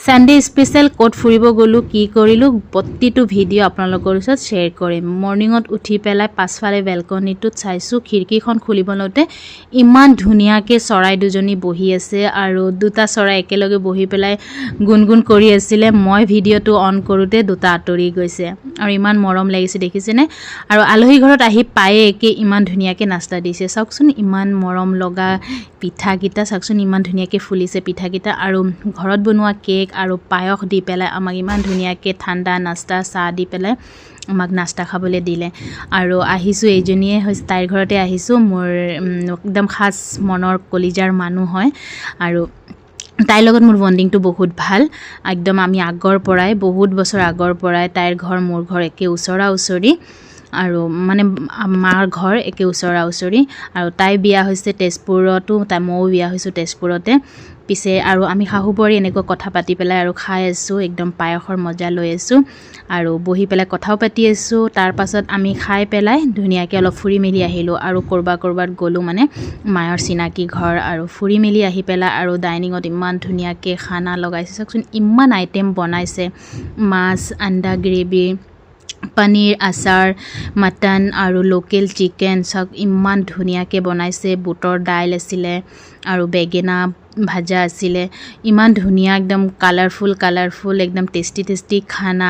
Sunday special ক'ত ফুৰিব গ'লো কি কৰিলোঁ প্ৰতিটো ভিডিঅ' আপোনালোকৰ ওচৰত শ্বেয়াৰ কৰিম। মৰ্ণিঙত উঠি পেলাই পাছফালে বেলকনিটোত চাইছোঁ, খিৰিকীখন খুলিব লওঁতে ইমান ধুনীয়াকৈ চৰাই দুজনী বহি আছে আৰু দুটা চৰাই একেলগে বহি পেলাই গুণগুণ কৰি আছিলে। মই ভিডিঅ'টো অন কৰোঁতে দুটা আঁতৰি গৈছে আৰু ইমান মৰম লাগিছে দেখিছেনে। আৰু আলহী ঘৰত আহি পায়ে একে ইমান ধুনীয়াকৈ নাস্তা দিছে। চাওকচোন ইমান মৰম লগা পিঠাকেইটা, চাওকচোন ইমান ধুনীয়াকৈ ফুলিছে পিঠাকেইটা আৰু ঘৰত বনোৱা কেক আৰু পায়স দি পেলাই আমাক ইমান ধুনীয়াকৈ ঠাণ্ডা নাস্তা চাহ দি পেলাই আমাক নাস্তা খাবলৈ দিলে। আৰু আহিছোঁ, এইজনীয়ে হৈছে তাইৰ ঘৰতে আহিছোঁ। মোৰ একদম খাচ মনৰ কলিজাৰ মানুহ হয় আৰু তাইৰ লগত মোৰ বণ্ডিংটো বহুত ভাল। একদম আমি আগৰ পৰাই, বহুত বছৰ আগৰ পৰাই তাইৰ ঘৰ মোৰ ঘৰ একে ওচৰা ওচৰি আৰু মানে মাৰ ঘৰ একে ওচৰা ওচৰি। আৰু তাই বিয়া হৈছে তেজপুৰতো, ময়ো বিয়া হৈছোঁ তেজপুৰতে। পিছে আৰু আমি শাহু বোৱাৰী এনেকৈ কথা পাতি পেলাই আৰু খাই আছোঁ, একদম পায়সৰ মজা লৈ আছোঁ আৰু বহি পেলাই কথাও পাতি আছোঁ। তাৰ পাছত আমি খাই পেলাই ধুনীয়াকৈ অলপ ফুৰি মেলি আহিলোঁ আৰু ক'ৰবাত গ'লোঁ, মানে মায়ৰ চিনাকি ঘৰ। আৰু ফুৰি মেলি আহি পেলাই আৰু ডাইনিঙত ইমান ধুনীয়াকৈ খানা লগাইছে, চাওকচোন ইমান আইটেম বনাইছে। মাছ, আণ্ডা গ্ৰেভি, পনীৰ, আচাৰ, মটন আৰু লোকেল চিকেন, চব ইমান ধুনীয়াকৈ বনাইছে। বুটৰ দাইল আছিলে আৰু বেঙেনা ভাজা আছিলে। ইমান ধুনীয়া, একদম কালাৰফুল একদম টেষ্টি খানা।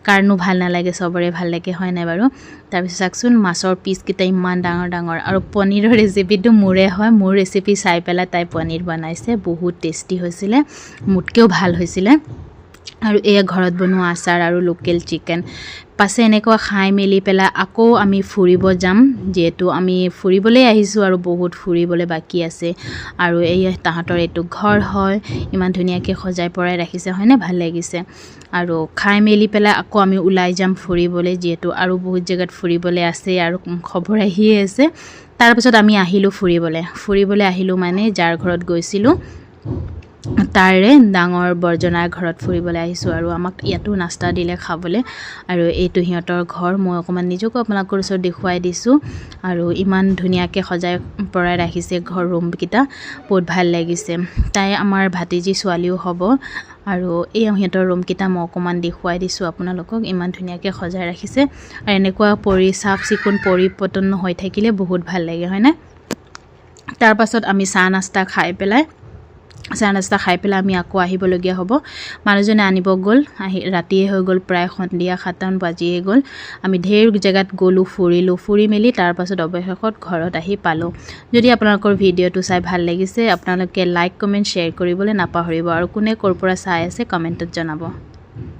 কাৰণো ভাল নালাগে, চবৰে ভাল লাগে, হয় নাই বাৰু। তাৰপিছত চাওকচোন মাছৰ পিচকেইটা ইমান ডাঙৰ আৰু পনীৰৰ ৰেচিপিটো মোৰে হয়। মোৰ ৰেচিপি চাই পেলাই তাই পনীৰ বনাইছে, বহুত টেষ্টি হৈছিলে, মোতকৈও ভাল হৈছিলে। আৰু এয়া ঘৰত বনোৱা আচাৰ আৰু লোকেল চিকেন। পাছে এনেকুৱা খাই মেলি পেলাই আকৌ আমি ফুৰিব যাম, যিহেতু আমি ফুৰিবলৈ আহিছোঁ আৰু বহুত ফুৰিবলৈ বাকী আছে। আৰু এই তাহাঁতৰ এইটো ঘৰ হয়, ইমান ধুনীয়াকৈ সজাই পৰাই ৰাখিছে, হয়নে, ভাল লাগিছে। আৰু খাই মেলি পেলাই আকৌ আমি ওলাই যাম ফুৰিবলৈ, যিহেতু আৰু বহুত জেগাত ফুৰিবলৈ আছে আৰু খবৰ আহিয়ে আছে। তাৰপিছত আমি আহিলোঁ ফুৰিবলৈ আহিলোঁ, মানে যাৰ ঘৰত গৈছিলোঁ তাৰে ডাঙৰ বৰজনাৰ ঘৰত ফুৰিবলৈ আহিছোঁ। আৰু আমাক ইয়াতো নাস্তা দিলে খাবলৈ। আৰু এইটো সিহঁতৰ ঘৰ, মই অকণমান নিজকো আপোনালোকৰ ওচৰত দেখুৱাই দিছোঁ। আৰু ইমান ধুনীয়াকৈ সজাই পৰাই ৰাখিছে ঘৰ ৰুমকেইটা, বহুত ভাল লাগিছে। তাই আমাৰ ভাতিজী ছোৱালীও হ'ব। আৰু এই সিহঁতৰ ৰুমকেইটা মই অকণমান দেখুৱাই দিছোঁ আপোনালোকক, ইমান ধুনীয়াকৈ সজাই ৰাখিছে। আৰু এনেকুৱা চাফ চিকুণ পৰিপূৰ্ণ হৈ থাকিলে বহুত ভাল লাগে, হয়নে। তাৰপাছত আমি চাহ নাস্তা খাই পেলাই আমি আকৌ আহিবলগীয়া হ'ব। মানুহজনে আনিব গ'ল, ৰাতিয়ে হৈ গ'ল, প্ৰায় সন্ধিয়া 7মান বাজিয়ে গ'ল। আমি ঢেৰ জেগাত গ'লোঁ, ফুৰি মেলি তাৰপাছত অৱশেষত ঘৰত আহি পালোঁ। যদি আপোনালোকৰ ভিডিঅ'টো চাই ভাল লাগিছে, আপোনালোকে লাইক, কমেণ্ট, শ্বেয়াৰ কৰিবলৈ নাপাহৰিব। আৰু কোনে ক'ৰ পৰা চাই আছে কমেণ্টত জনাব।